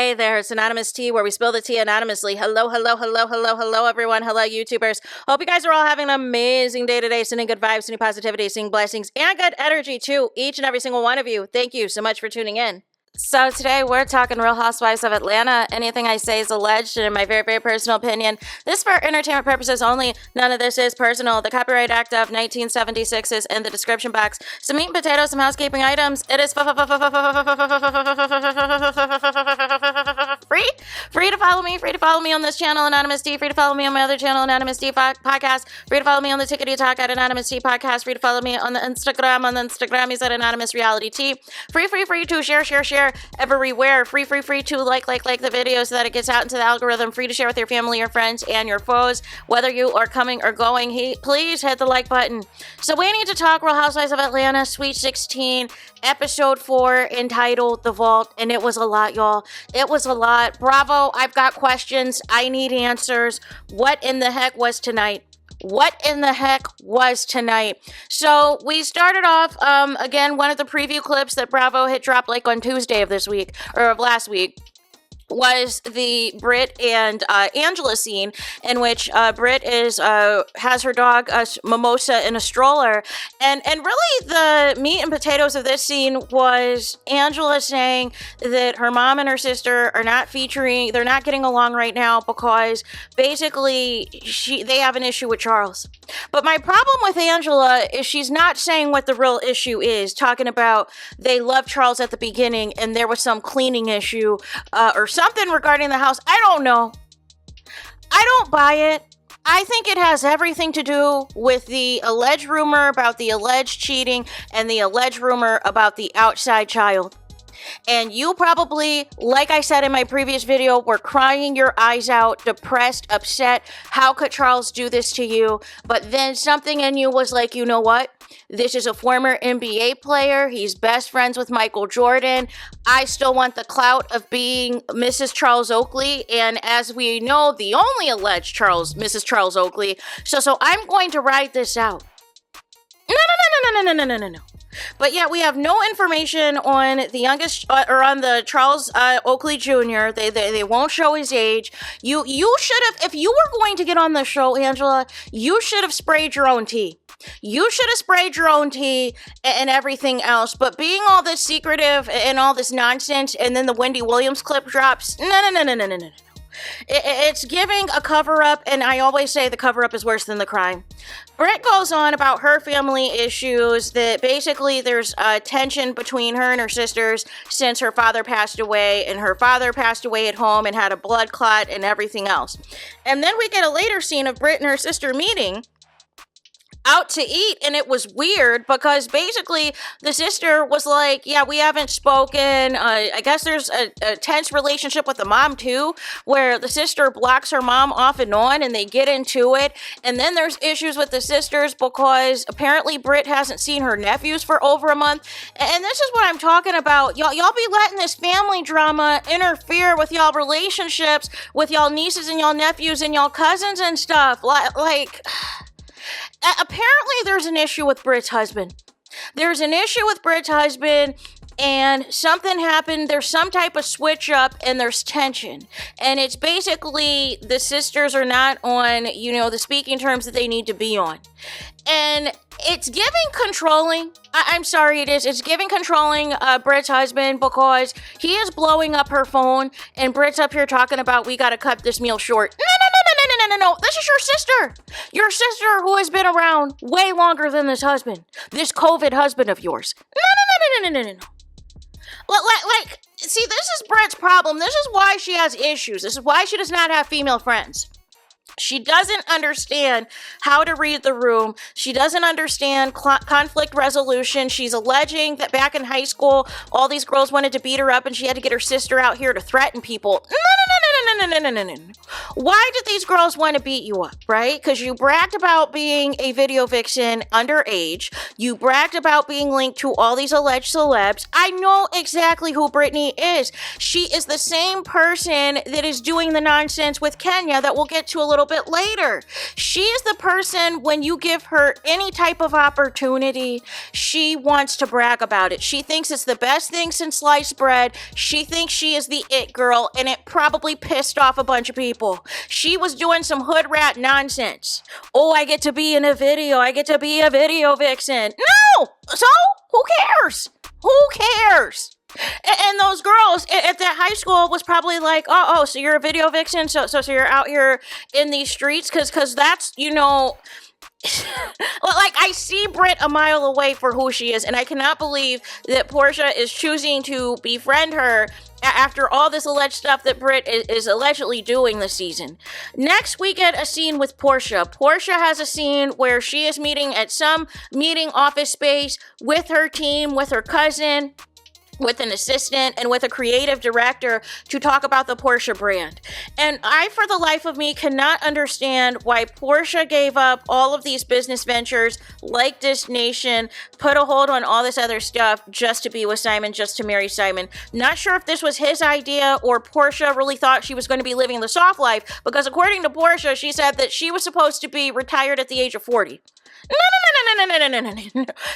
Hey there, it's Anonymous Tea, where we spill the tea anonymously. Hello, everyone. Hello, YouTubers. Hope you guys are all having an amazing day today, sending good vibes, sending positivity, sending blessings, and good energy to each and every single one of you. Thank you so much for tuning in. So today we're talking Real Housewives of Atlanta. Anything I say is alleged and in my very, very personal opinion. This is for entertainment purposes only. None of this is personal. The Copyright Act of 1976 is in the description box. Some meat and potatoes, some housekeeping items. It is free to follow me. Free to follow me on this channel, Anonymous Tea. Free to follow me on my other channel, Anonymous Tea Podcast. Free to follow me on the Tickety Talk at Anonymous Tea Podcast. Free to follow me on the Instagram. On the Instagram, is at Anonymous Reality Tea. Free to share everywhere. Free to like the video so that it gets out into the algorithm. Free to share with your family, your friends, and your foes. Whether you are coming or going, please hit the like button. So we need to talk Real Housewives of Atlanta, Sweet 16, episode 4, entitled The Vault. And it was a lot, y'all. It was a lot. Bravo, I've got questions. I need answers. What in the heck was tonight? What in the heck was tonight? So we started off, again, one of the preview clips that Bravo had dropped like on Tuesday of this week, or of last week, was the Britt and Angela scene in which Britt has her dog Mimosa in a stroller, and really the meat and potatoes of this scene was Angela saying that her mom and her sister are not they're not getting along right now because basically they have an issue with Charles. But my problem with Angela is she's not saying what the real issue is, talking about they loved Charles at the beginning and there was some cleaning issue or something regarding the house. I don't know. I don't buy it. I think it has everything to do with the alleged rumor about the alleged cheating and the alleged rumor about the outside child. And you probably, like I said in my previous video, were crying your eyes out, depressed, upset. How could Charles do this to you? But then something in you was like, you know what? This is a former NBA player. He's best friends with Michael Jordan. I still want the clout of being Mrs. Charles Oakley. And as we know, the only alleged Mrs. Charles Oakley. So I'm going to ride this out. No. But yeah, we have no information on the youngest or on the Charles Oakley Jr. They won't show his age. You should have, if you were going to get on the show, Angela, you should have sprayed your own tea. You should have sprayed your own tea and everything else. But being all this secretive and all this nonsense, and then the Wendy Williams clip drops, no. It's giving a cover-up, and I always say the cover-up is worse than the crime. Britt goes on about her family issues, that basically there's tension between her and her sisters since her father passed away, and her father passed away at home and had a blood clot and everything else. And then we get a later scene of Britt and her sister meeting out to eat, and it was weird because basically the sister was like, yeah, we haven't spoken. I guess there's a tense relationship with the mom too, where the sister blocks her mom off and on and they get into it. And then there's issues with the sisters because apparently Britt hasn't seen her nephews for over a month. And this is what I'm talking about. Y'all be letting this family drama interfere with y'all relationships with y'all nieces and y'all nephews and y'all cousins and stuff. Like apparently there's an issue with Britt's husband. And something happened. There's some type of switch up and there's tension. And it's basically the sisters are not on, the speaking terms that they need to be on. And it's giving controlling. I'm sorry, it is. It's giving controlling Britt's husband because he is blowing up her phone and Britt's up here talking about we got to cut this meal short. No. This is your sister. Your sister who has been around way longer than this husband. This COVID husband of yours. No. Like, see, this is Britt's problem. This is why she has issues. This is why she does not have female friends. She doesn't understand how to read the room. She doesn't understand conflict resolution. She's alleging that back in high school, all these girls wanted to beat her up and she had to get her sister out here to threaten people. No. Why did these girls want to beat you up, right? Because you bragged about being a video vixen underage. You bragged about being linked to all these alleged celebs. I know exactly who Brittany is. She is the same person that is doing the nonsense with Kenya that we'll get to a little bit later. She is the person, when you give her any type of opportunity, she wants to brag about it. She thinks it's the best thing since sliced bread. She thinks she is the it girl, and it probably pissed off a bunch of people. She was doing some hood rat nonsense. Oh, I get to be in a video. I get to be a video vixen. No! So, who cares? Who cares? And those girls at that high school was probably like, oh, so you're a video vixen? So you're out here in these streets? Because that's, like, I see Britt a mile away for who she is, and I cannot believe that Porsha is choosing to befriend her after all this alleged stuff that Britt is allegedly doing this season. Next, we get a scene with Porsha. Porsha has a scene where she is meeting at some meeting office space with her team, with her cousin, with an assistant, and with a creative director to talk about the Porsha brand. And I, for the life of me, cannot understand why Porsha gave up all of these business ventures like Dish Nation, put a hold on all this other stuff just to be with Simon, just to marry Simon. Not sure if this was his idea or Porsha really thought she was going to be living the soft life, because according to Porsha, she said that she was supposed to be retired at the age of 40.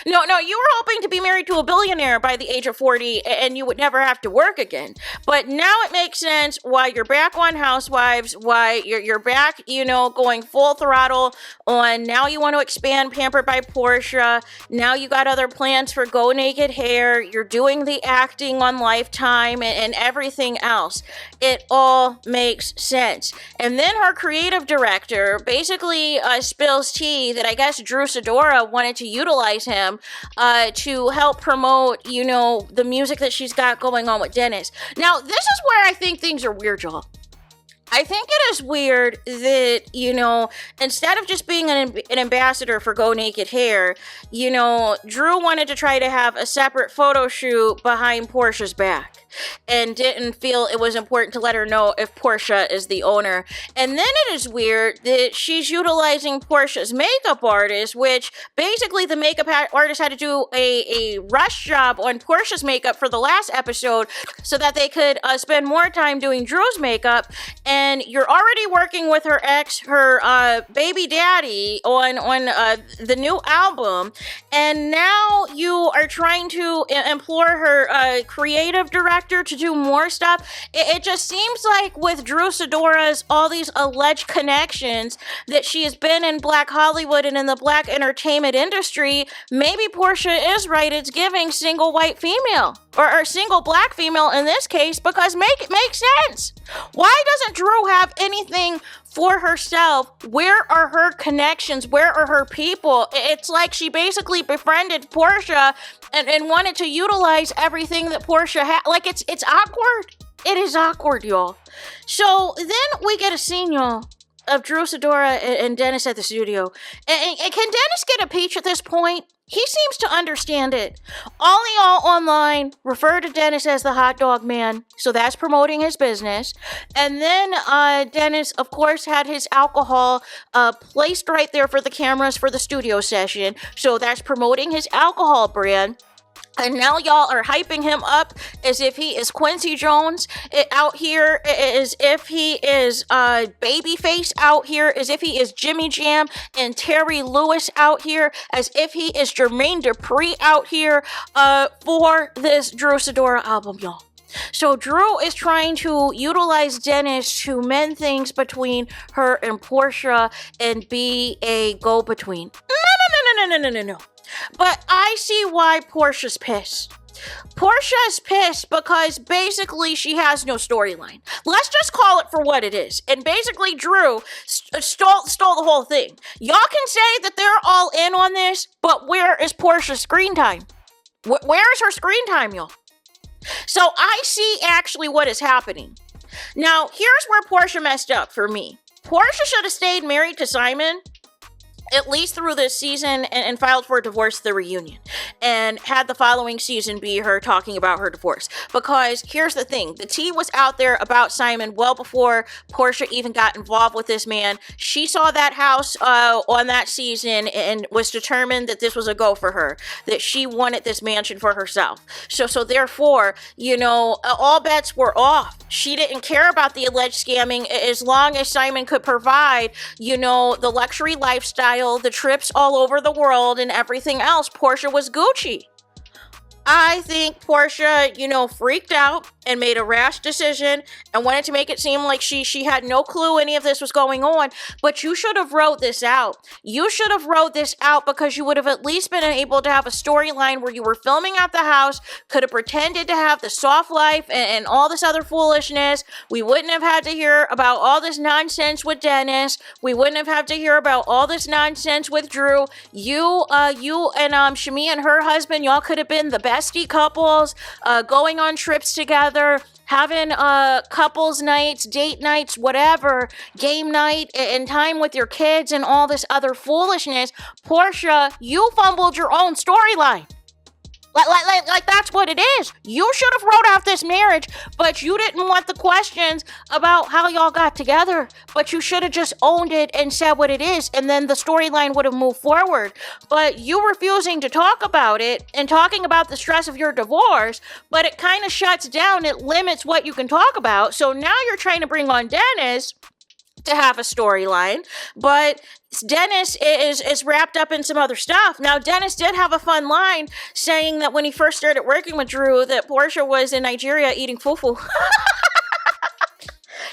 No, you were hoping to be married to a billionaire by the age of 40 and you would never have to work again. But now it makes sense why you're back on Housewives, why you're back, going full throttle on, now you want to expand Pampered by Porsha. Now you got other plans for Go Naked Hair. You're doing the acting on Lifetime and everything else. It all makes sense. And then her creative director basically spills tea that I guess Drew Sidora wanted to utilize him to help promote, the music that she's got going on with Dennis. Now, this is where I think things are weird, y'all. I think it is weird that, instead of just being an ambassador for Go Naked Hair, Drew wanted to try to have a separate photo shoot behind Porsha's back and didn't feel it was important to let her know if Porsha is the owner. And then it is weird that she's utilizing Porsha's makeup artist, which basically the makeup artist had to do a rush job on Porsha's makeup for the last episode so that they could spend more time doing Drew's makeup. And you're already working with her ex, her baby daddy on the new album. And now you are trying to implore her creative director to do more stuff. It just seems like with Drew Sidora's all these alleged connections that she has been in Black Hollywood and in the Black entertainment industry, maybe Porsha is right. It's giving single white female or single Black female in this case, because it makes sense. Why doesn't Drew have anything for herself? Where are her connections? Where are her people? It's like she basically befriended Porsha and wanted to utilize everything that Porsha had. Like, it's awkward. It is awkward, y'all. So then we get a scene, y'all, of Drew Sidora and Dennis at the studio. And can Dennis get a peach at this point? He seems to understand it. All y'all online refer to Dennis as the hot dog man, so that's promoting his business. And then Dennis, of course, had his alcohol placed right there for the cameras for the studio session, so that's promoting his alcohol brand. And now y'all are hyping him up as if he is Quincy Jones out here, as if he is Babyface out here, as if he is Jimmy Jam and Terry Lewis out here, as if he is Jermaine Dupri out here for this Drew Sidora album, y'all. So Drew is trying to utilize Dennis to mend things between her and Porsha and be a go-between. No. But I see why Porsha's pissed. Porsha's pissed because basically she has no storyline. Let's just call it for what it is. And basically Drew stole the whole thing. Y'all can say that they're all in on this, but where is Porsha's screen time? Where is her screen time, y'all? So I see actually what is happening. Now, here's where Porsha messed up for me. Porsha should have stayed married to Simon at least through this season, and filed for a divorce, the reunion, and had the following season be her talking about her divorce. Because here's the thing, the tea was out there about Simon well before Porsha even got involved with this man. She saw that house on that season and was determined that this was a go for her, that she wanted this mansion for herself. So therefore, you know, all bets were off. She didn't care about the alleged scamming as long as Simon could provide, you know, the luxury lifestyle, the trips all over the world, and everything else. Porsha was Gucci. I think Porsha, you know, freaked out and made a rash decision and wanted to make it seem like she had no clue any of this was going on. But you should have wrote this out. You should have wrote this out, because you would have at least been able to have a storyline where you were filming at the house, could have pretended to have the soft life and all this other foolishness. We wouldn't have had to hear about all this nonsense with Dennis. We wouldn't have had to hear about all this nonsense with Drew. You and Shami and her husband, y'all could have been the bestie couples, going on trips together, having couples nights, date nights, whatever, game night, and time with your kids and all this other foolishness. Porsha, you fumbled your own storyline. Like that's what it is. You should have wrote out this marriage, but you didn't want the questions about how y'all got together. But you should have just owned it and said what it is, and then the storyline would have moved forward. But you refusing to talk about it and talking about the stress of your divorce, but it kind of shuts down, it limits what you can talk about. So now you're trying to bring on Dennis to have a storyline, but Dennis is wrapped up in some other stuff. Now, Dennis did have a fun line saying that when he first started working with Drew, that Porsha was in Nigeria eating fufu.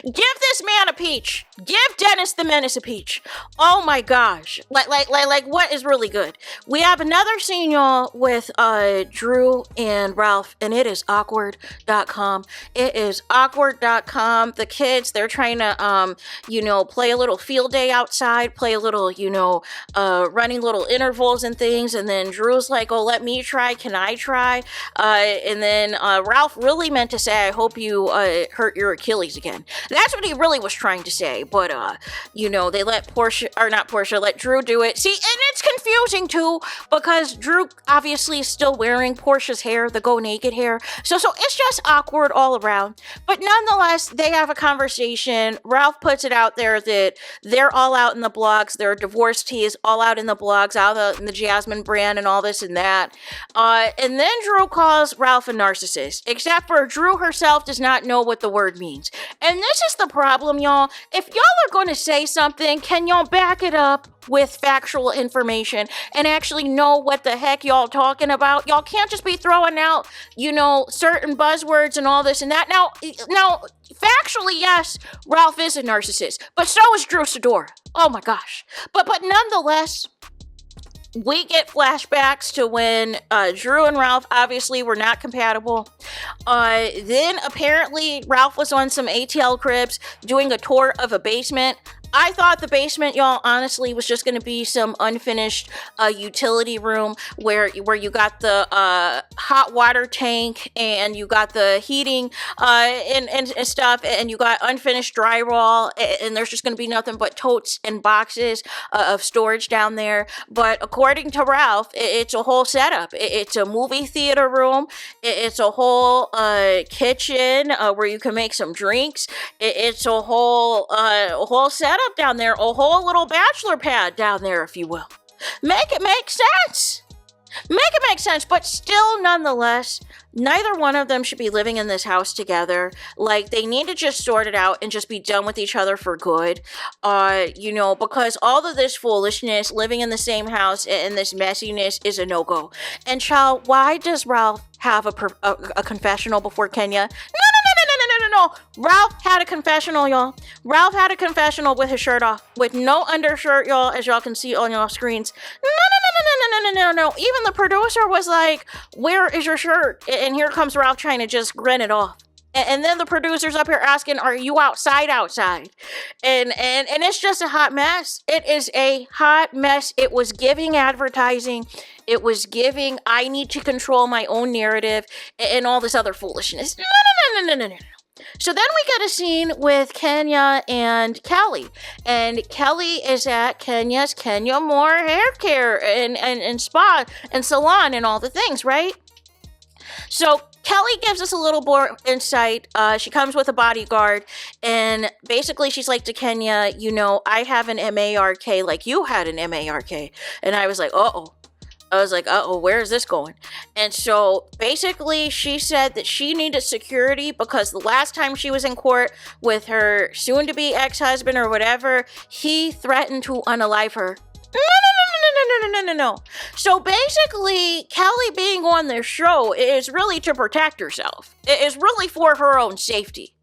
Give this man a peach. Give Dennis the Menace a peach. Oh my gosh. Like what is really good? We have another scene, y'all, with Drew and Ralph, and it is awkward.com. It is awkward.com. The kids, they're trying to play a little field day outside, play a little, running little intervals and things, and then Drew's like, oh, let me try. Can I try? And then Ralph really meant to say, I hope you hurt your Achilles again. That's what he really was trying to say, but, they let Drew do it. See, and it's confusing, too, because Drew obviously is still wearing Porsha's hair, the go naked hair, so it's just awkward all around, but nonetheless, they have a conversation. Ralph puts it out there that they're all out in the blogs, their divorce tea is all out in the blogs, out in the Jasmine brand and all this and that, and then Drew calls Ralph a narcissist, except for Drew herself does not know what the word means, and this is the problem, y'all. If y'all are going to say something, can y'all back it up with factual information and actually know what the heck y'all talking about? Y'all can't just be throwing out, certain buzzwords and all this and that. Now, factually, yes, Ralph is a narcissist, but so is Drew Sidora. Oh my gosh. But nonetheless, we get flashbacks to when Drew and Ralph obviously were not compatible. Then apparently Ralph was on some ATL cribs doing a tour of a basement. I thought the basement, y'all, honestly, was just going to be some unfinished utility room where you got the hot water tank and you got the heating and stuff, and you got unfinished drywall, and there's just going to be nothing but totes and boxes of storage down there. But according to Ralph, it's a whole setup. It's a movie theater room. It's a whole kitchen where you can make some drinks. It's a whole setup down there, a whole little bachelor pad down there, if you will. Make it make sense. Make it make sense, but still, nonetheless, neither one of them should be living in this house together. Like, they need to just sort it out and just be done with each other for good. Because all of this foolishness, living in the same house and this messiness is a no-go. And child, why does Ralph have a confessional before Kenya? No. Ralph had a confessional, y'all. Ralph had a confessional with his shirt off, with no undershirt, y'all, as y'all can see on y'all screens. No. Even the producer was like, where is your shirt? And here comes Ralph trying to just grin it off. And then the producer's up here asking, are you outside? And it's just a hot mess. It is a hot mess. It was giving advertising. It was giving, I need to control my own narrative and all this other foolishness. No. So then we get a scene with Kenya and Kelly. And Kelly is at Kenya's Kenya Moore hair care and spa and salon and all the things, right? So Kelly gives us a little more insight. She comes with a bodyguard, and basically she's like to Kenya, you know, I have an MARK like you had an MARK. And I was like, uh-oh. Where is this going? And so basically she said that she needed security because the last time she was in court with her soon-to-be ex-husband or whatever, he threatened to unalive her. No. So basically, Kelly being on this show is really to protect herself. It is really for her own safety.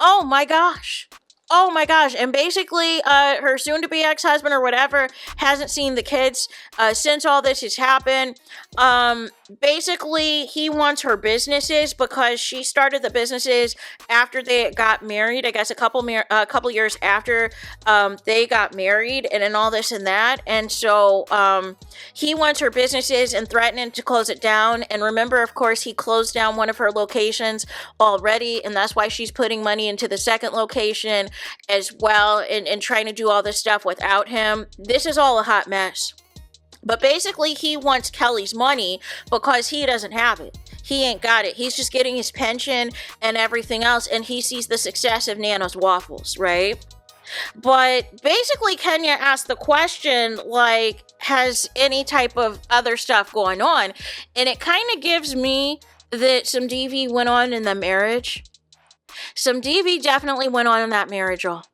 Oh my gosh. And basically, her soon-to-be ex-husband or whatever hasn't seen the kids since all this has happened. Basically, he wants her businesses because she started the businesses after they got married. I guess a couple years after they got married, and then all this and that. And so he wants her businesses and threatening to close it down. And remember, of course, he closed down one of her locations already, and that's why she's putting money into the second location as well, and trying to do all this stuff without him. This is all a hot mess. But basically, he wants Kelly's money because he doesn't have it. He ain't got it. He's just getting his pension and everything else, and he sees the success of Nana's Waffles, right? But basically, Kenya asked the question, like, has any type of other stuff going on? And it kind of gives me that some DV went on in the marriage. Some DV definitely went on in that marriage, y'all.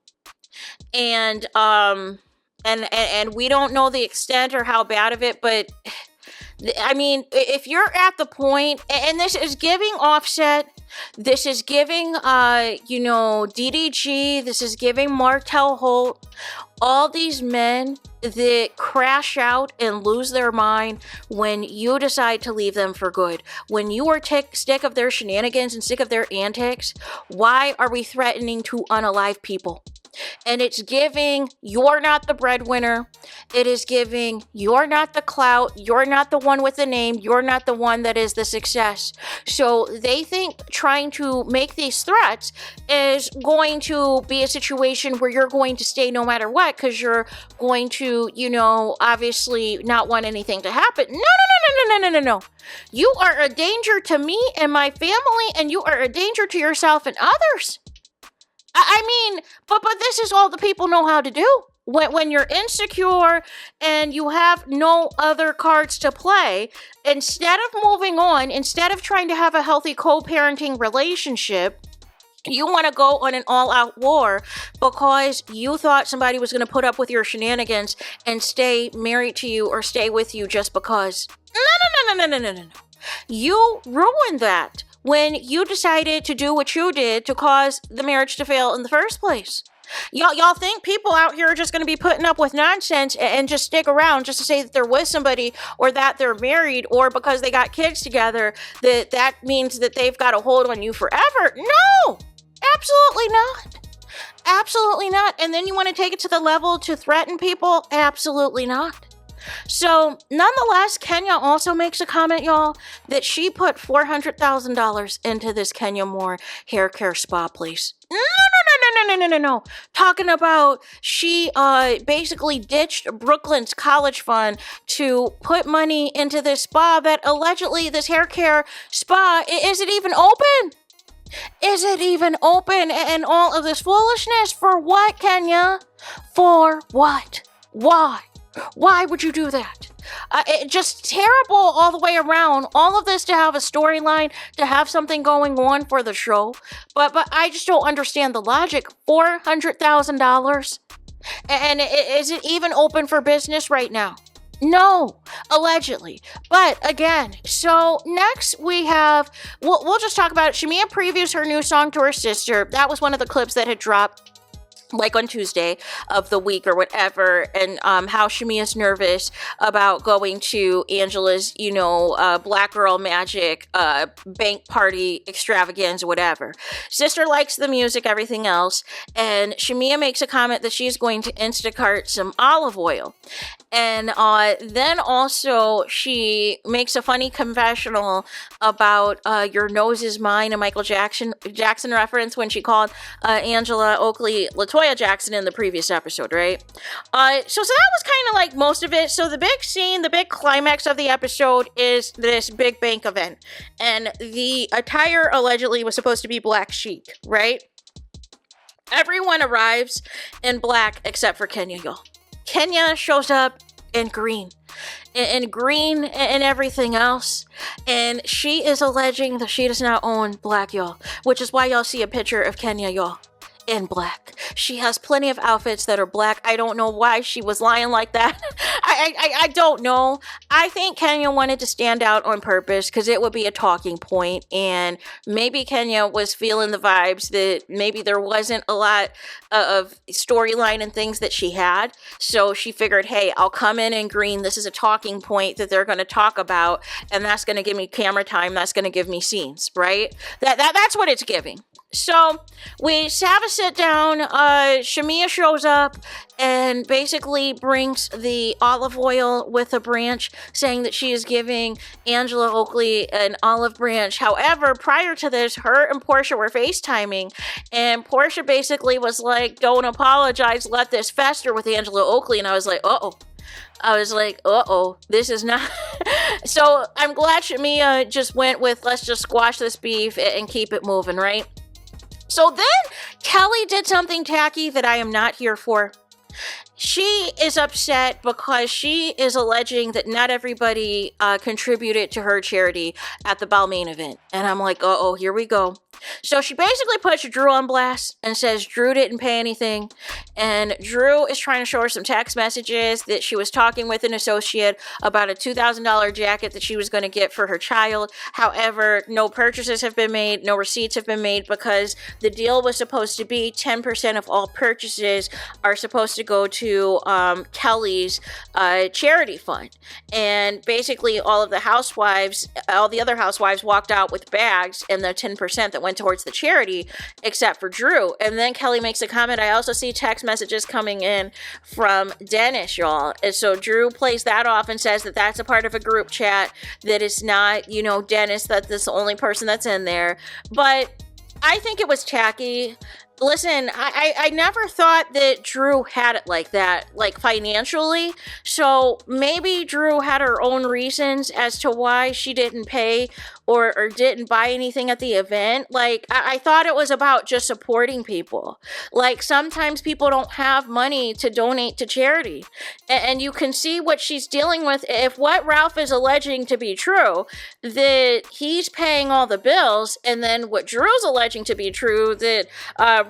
And we don't know the extent or how bad of it, but I mean, if you're at the point, and this is giving Offset, this is giving, DDG, this is giving Martel Holt, all these men that crash out and lose their mind when you decide to leave them for good. When you are sick of their shenanigans and sick of their antics, why are we threatening to unalive people? And it's giving, you're not the breadwinner. It is giving, you're not the clout. You're not the one with the name. You're not the one that is the success. So they think trying to make these threats is going to be a situation where you're going to stay no matter what, because you're going to, obviously not want anything to happen. No. You are a danger to me and my family, and you are a danger to yourself and others. But this is all the people know how to do. When you're insecure and you have no other cards to play, instead of moving on, instead of trying to have a healthy co-parenting relationship, you want to go on an all-out war because you thought somebody was going to put up with your shenanigans and stay married to you or stay with you just because. No. You ruined that when you decided to do what you did to cause the marriage to fail in the first place. Y'all think people out here are just going to be putting up with nonsense and just stick around just to say that they're with somebody or that they're married or because they got kids together, that means that they've got a hold on you forever? No, absolutely not. Absolutely not. And then you want to take it to the level to threaten people? Absolutely not. So, nonetheless, Kenya also makes a comment, y'all, that she put $400,000 into this Kenya Moore hair care spa place. No. Talking about she basically ditched Brooklyn's college fund to put money into this spa that allegedly, this hair care spa, is it even open? Is it even open? And all of this foolishness for what, Kenya? For what? Why? Why would you do that? Just terrible all the way around. All of this to have a storyline, to have something going on for the show. But I just don't understand the logic. $400,000? And is it even open for business right now? No, allegedly. But again, so next we have, we'll just talk about it. Shamia previews her new song to her sister. That was one of the clips that had dropped like on Tuesday of the week or whatever, and how Shamia's nervous about going to Angela's, Black Girl Magic bank party extravaganza, whatever. Sister likes the music, everything else, and Shamia makes a comment that she's going to Instacart some olive oil. And then also she makes a funny confessional about your nose is mine, a Michael Jackson reference when she called Angela Oakley LaToya Jackson in the previous episode, right? So that was kind of like most of it. So the big scene, the big climax of the episode is this big bank event. And the attire allegedly was supposed to be black chic, right? Everyone arrives in black except for Kenya, y'all. Kenya shows up in green. In green and everything else. And she is alleging that she does not own black, y'all. Which is why y'all see a picture of Kenya, y'all, in black. She has plenty of outfits that are black. I don't know why she was lying like that. I don't know. I think Kenya wanted to stand out on purpose because it would be a talking point, and maybe Kenya was feeling the vibes that maybe there wasn't a lot of storyline and things that she had, so she figured, hey, I'll come in green. This is a talking point that they're going to talk about, and that's going to give me camera time. That's going to give me scenes, right? That's what it's giving. So we have a sit down. Shamia shows up and basically brings the olive oil with a branch, saying that she is giving Angela Oakley an olive branch. However, prior to this, her and Porsha were FaceTiming, and Porsha basically was like, don't apologize, let this fester with Angela Oakley. And I was like, this is not. So I'm glad Shamia just went with, let's just squash this beef and keep it moving, right? So then Kelly did something tacky that I am not here for. She is upset because she is alleging that not everybody contributed to her charity at the Balmain event. And I'm like, here we go. So she basically puts Drew on blast and says Drew didn't pay anything. And Drew is trying to show her some text messages that she was talking with an associate about a $2,000 jacket that she was going to get for her child. However, no purchases have been made, no receipts have been made, because the deal was supposed to be 10% of all purchases are supposed to go to Kelly's charity fund. And basically all the other housewives walked out with bags and the 10% that went towards the charity, except for Drew. And then Kelly makes a comment, I also see text messages coming in from Dennis, y'all. And so Drew plays that off and says that that's a part of a group chat, that it's not, Dennis, that this is the only person that's in there. But I think it was tacky. Listen, I never thought that Drew had it like that, like financially. So maybe Drew had her own reasons as to why she didn't pay or didn't buy anything at the event. Like, I thought it was about just supporting people. Like, sometimes people don't have money to donate to charity. And you can see what she's dealing with. If what Ralph is alleging to be true, that he's paying all the bills, and then what Drew's alleging to be true, that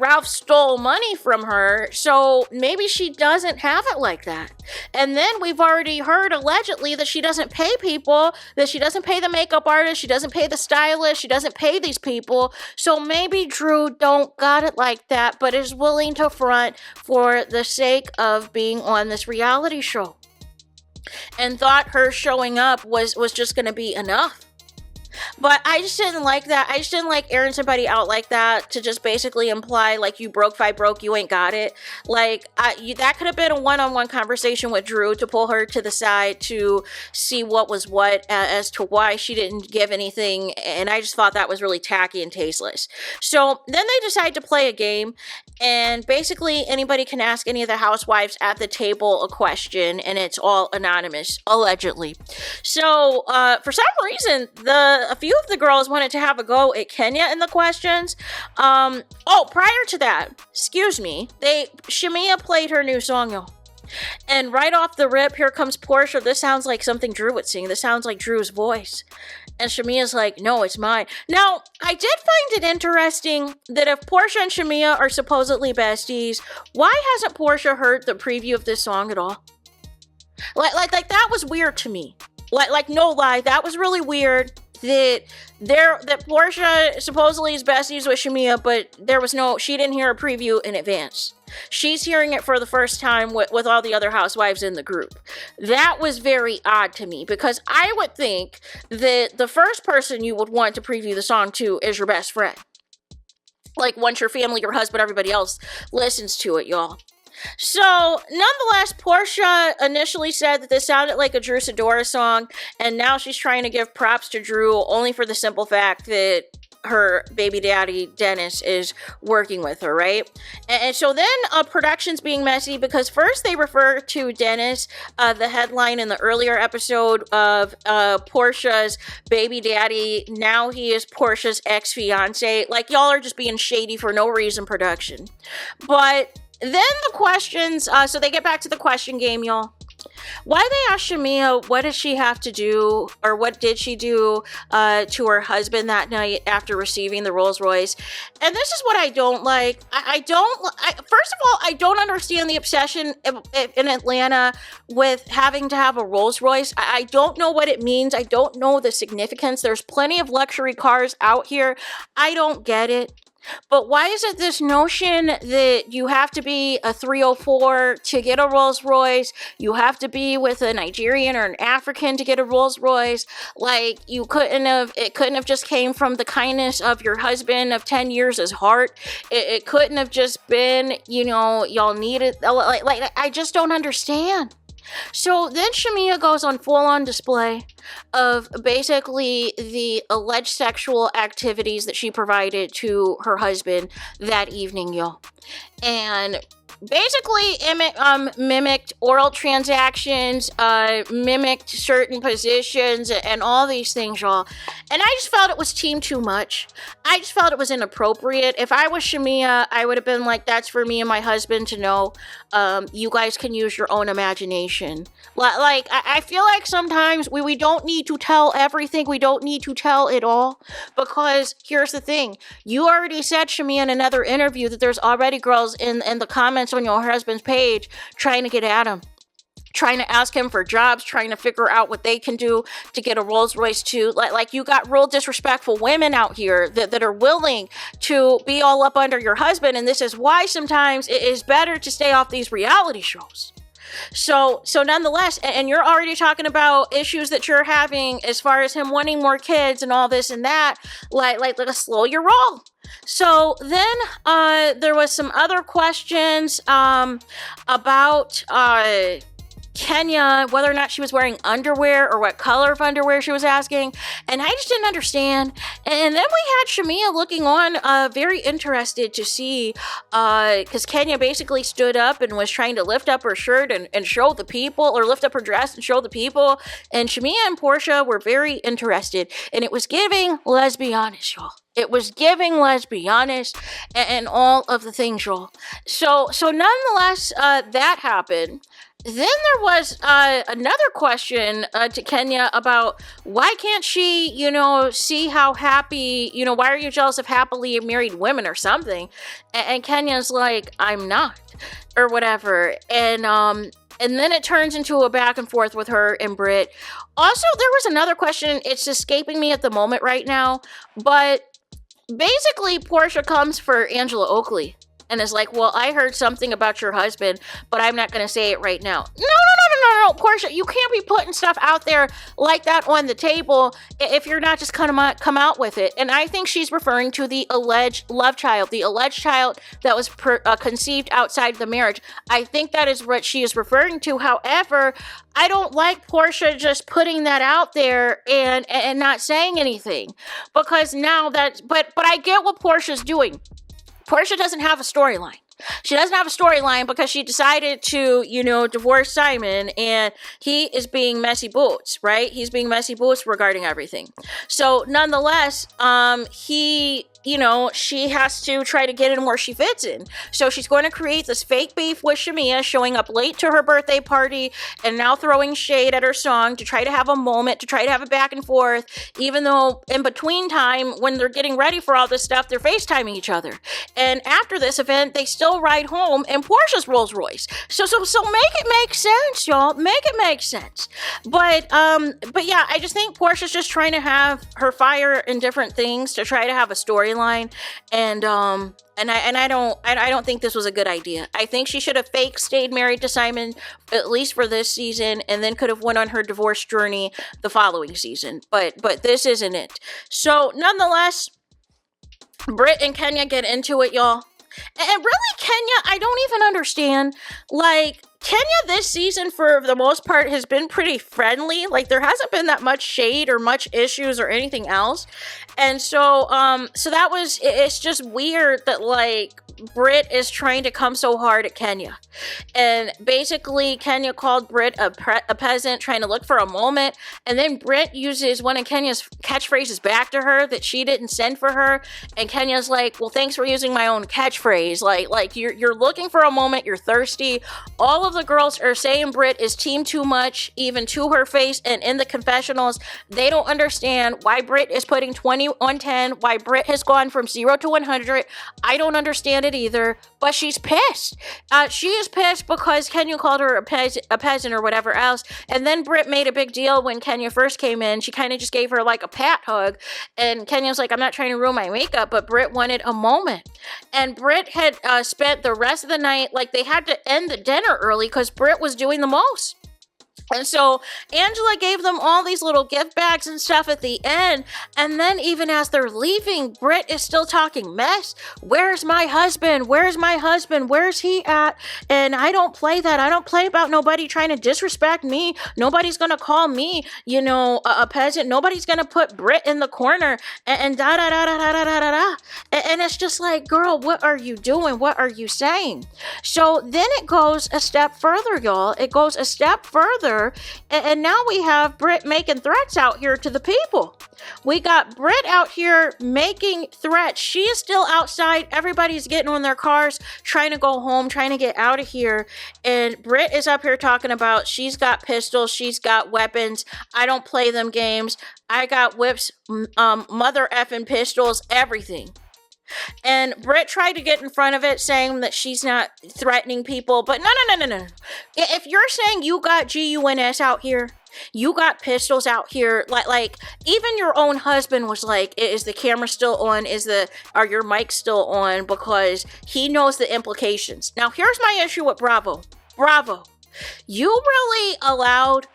Ralph stole money from her, so maybe she doesn't have it like that. And then we've already heard allegedly that she doesn't pay people, that she doesn't pay the makeup artist, she doesn't pay the stylist, she doesn't pay these people. So maybe Drew don't got it like that, but is willing to front for the sake of being on this reality show, and thought her showing up was just going to be enough. But I just didn't like that. I just didn't like airing somebody out like that to just basically imply, like, you broke, fight broke, you ain't got it. Like, that could have been a one-on-one conversation with Drew to pull her to the side to see what was what as to why she didn't give anything. And I just thought that was really tacky and tasteless. So then they decide to play a game. And basically anybody can ask any of the housewives at the table a question, and it's all anonymous, allegedly. So for some reason, a few of the girls wanted to have a go at Kenya in the questions. Prior to that, Shamia played her new song, y'all. And right off the rip, here comes Porsha. This sounds like something Drew would sing. This sounds like Drew's voice. And Shamia's like, no, it's mine. Now, I did find it interesting that if Porsha and Shamia are supposedly besties, why hasn't Porsha heard the preview of this song at all? Like that was weird to me. Like no lie, that was really weird. That Porsha supposedly is besties with Shamia, but she didn't hear a preview in advance. She's hearing it for the first time with all the other housewives in the group. That was very odd to me, because I would think that the first person you would want to preview the song to is your best friend. Like, once your family, your husband, everybody else listens to it, y'all. So, nonetheless, Porsha initially said that this sounded like a Drew Sidora song, and now she's trying to give props to Drew only for the simple fact that her baby daddy Dennis is working with her, right? And so then production's being messy because first they refer to Dennis, the headline in the earlier episode of Porsha's baby daddy. Now he is Porsha's ex-fiance. Like, y'all are just being shady for no reason, production. But then the questions, so they get back to the question game, y'all. Why they asked Shamea what did she have to do, or what did she do to her husband that night after receiving the Rolls Royce. And this is what I don't like. First of all, I don't understand the obsession in Atlanta with having to have a Rolls Royce. I don't know what it means. I don't know the significance. There's plenty of luxury cars out here. I don't get it. But why is it this notion that you have to be a 304 to get a Rolls Royce? You have to be with a Nigerian or an African to get a Rolls Royce? Like, it couldn't have just came from the kindness of your husband of 10 years' heart. It couldn't have just been, y'all needed, like, I just don't understand. So then Shamea goes on full-on display of basically the alleged sexual activities that she provided to her husband that evening, y'all. And basically mimicked oral transactions, mimicked certain positions, and all these things, y'all. And I just felt it was too much. I just felt it was inappropriate. If I was Shamea, I would have been like, that's for me and my husband to know. You guys can use your own imagination. Like, I feel like sometimes we don't need to tell everything. We don't need to tell it all. Because here's the thing. You already said, Shamea, in another interview that there's already girls in the comments on your husband's page trying to get at him, trying to ask him for jobs, trying to figure out what they can do to get a Rolls Royce too. Like you got real disrespectful women out here that are willing to be all up under your husband, and this is why sometimes it is better to stay off these reality shows. So nonetheless, and you're already talking about issues that you're having as far as him wanting more kids and all this and that, like slow your roll. So then there was some other questions about Kenya, whether or not she was wearing underwear or what color of underwear she was asking. And I just didn't understand. And then we had Shamea looking on very interested to see, because Kenya basically stood up and was trying to lift up her shirt and show the people, or lift up her dress and show the people. And Shamea and Porsha were very interested. And it was giving, let's be honest, y'all. It was giving, let's be honest, and all of the things, y'all. So nonetheless, that happened. Then there was another question to Kenya about why can't she, see how happy, why are you jealous of happily married women or something? And Kenya's like, I'm not, or whatever. And then it turns into a back and forth with her and Britt. Also, there was another question. It's escaping me at the moment right now. But basically, Porsha comes for Angela Oakley and is like, well, I heard something about your husband, but I'm not going to say it right now. No, Porsha, you can't be putting stuff out there like that on the table if you're not just come out with it. And I think she's referring to the alleged love child, the alleged child that was conceived outside the marriage. I think that is what she is referring to. However, I don't like Porsha just putting that out there and not saying anything, because now but I get what Portia's doing. Porsha doesn't have a storyline. She doesn't have a storyline because she decided to, divorce Simon, and he is being messy boots, right? He's being messy boots regarding everything. So nonetheless, she has to try to get in where she fits in. So she's going to create this fake beef with Shamea, showing up late to her birthday party and now throwing shade at her song to try to have a moment, to try to have a back and forth, even though in between time, when they're getting ready for all this stuff, they're FaceTiming each other. And after this event, they still ride home in Portia's Rolls Royce. So make it make sense, y'all. Make it make sense. But yeah, I just think Portia's just trying to have her fire in different things to try to have a storyline. And I don't think this was a good idea. I think she should have stayed married to Simon, at least for this season, and then could have went on her divorce journey the following season. But this isn't it. So nonetheless, Britt and Kenya get into it, y'all. And really, Kenya, I don't even understand. Like, Kenya this season, for the most part, has been pretty friendly. Like, there hasn't been that much shade or much issues or anything else. And so, so that was, it's just weird that, like, Britt is trying to come so hard at Kenya. And basically, Kenya called Britt a peasant, trying to look for a moment. And then Britt uses one of Kenya's catchphrases back to her that she didn't send for her. And Kenya's like, well, thanks for using my own catchphrase. Like you're looking for a moment, you're thirsty. All of the girls are saying Britt is team too much, even to her face. And in the confessionals, they don't understand why Britt is putting 20 on 10, why Britt has gone from 0 to 100. I don't understand it either, but she's pissed. She is pissed because Kenya called her a peasant or whatever else. And then Britt made a big deal when Kenya first came in. She kind of just gave her like a pat hug. And Kenya's like, I'm not trying to ruin my makeup, but Britt wanted a moment. And Britt had spent the rest of the night, like they had to end the dinner early because Britt was doing the most. And so Angela gave them all these little gift bags and stuff at the end. And then even as they're leaving, Britt is still talking mess. Where's my husband? Where's my husband? Where's he at? And I don't play that. I don't play about nobody trying to disrespect me. Nobody's going to call me, you know, a peasant. Nobody's going to put Britt in the corner and da da da da da da da da da. And it's just like, girl, what are you doing? What are you saying? So then it goes a step further, y'all. It goes a step further. And now we have Britt making threats out here to the people. We got Britt out here making threats. She is still outside. Everybody's getting on their cars, trying to go home, trying to get out of here. And Britt is up here talking about she's got pistols, she's got weapons. I don't play them games. I got whips, mother effing pistols, everything. And Britt tried to get in front of it, saying that she's not threatening people. But no. If you're saying you got GUNS out here, you got pistols out here, like even your own husband was like, is the camera still on? Are your mics still on? Because he knows the implications. Now, here's my issue with Bravo. You really allowed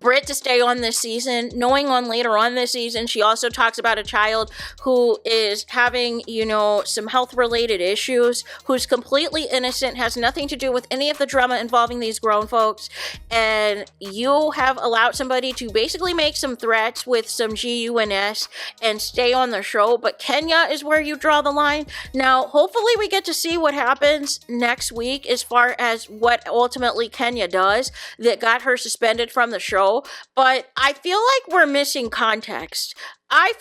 Britt to stay on this season, knowing on later on this season, she also talks about a child who is having, you know, some health-related issues, who's completely innocent, has nothing to do with any of the drama involving these grown folks, and you have allowed somebody to basically make some threats with some GUNS and stay on the show, but Kenya is where you draw the line. Now, hopefully we get to see what happens next week as far as what ultimately Kenya does that got her suspended from the show. But I feel like we're missing context. I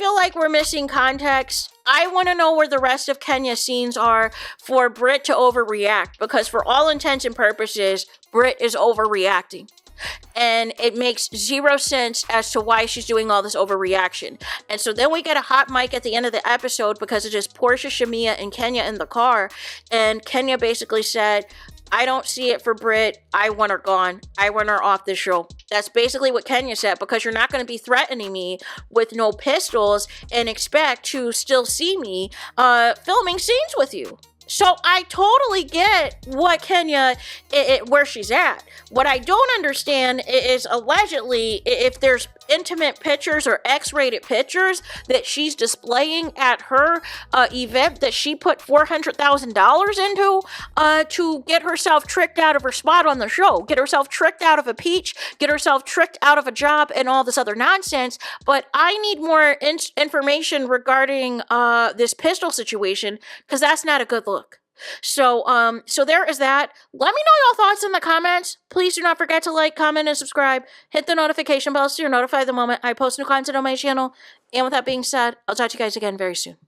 want to know where the rest of Kenya's scenes are for Britt to overreact, because for all intents and purposes, Britt is overreacting. And it makes zero sense as to why she's doing all this overreaction. And so then we get a hot mic at the end of the episode because it's just Porsha, Shamia, and Kenya in the car. And Kenya basically said, I don't see it for Britt. I want her gone. I want her off the show. That's basically what Kenya said, because you're not going to be threatening me with no pistols and expect to still see me filming scenes with you. So I totally get what Kenya, where she's at. What I don't understand is allegedly if there's intimate pictures or X-rated pictures that she's displaying at her event that she put $400,000 into to get herself tricked out of her spot on the show, get herself tricked out of a peach, get herself tricked out of a job and all this other nonsense. But I need more information regarding this pistol situation, because that's not a good look. So there is that. Let me know your thoughts in the comments. Please do not forget to like, comment, and subscribe. Hit the notification bell so you're notified the moment I post new content on my channel. And with that being said, I'll talk to you guys again very soon.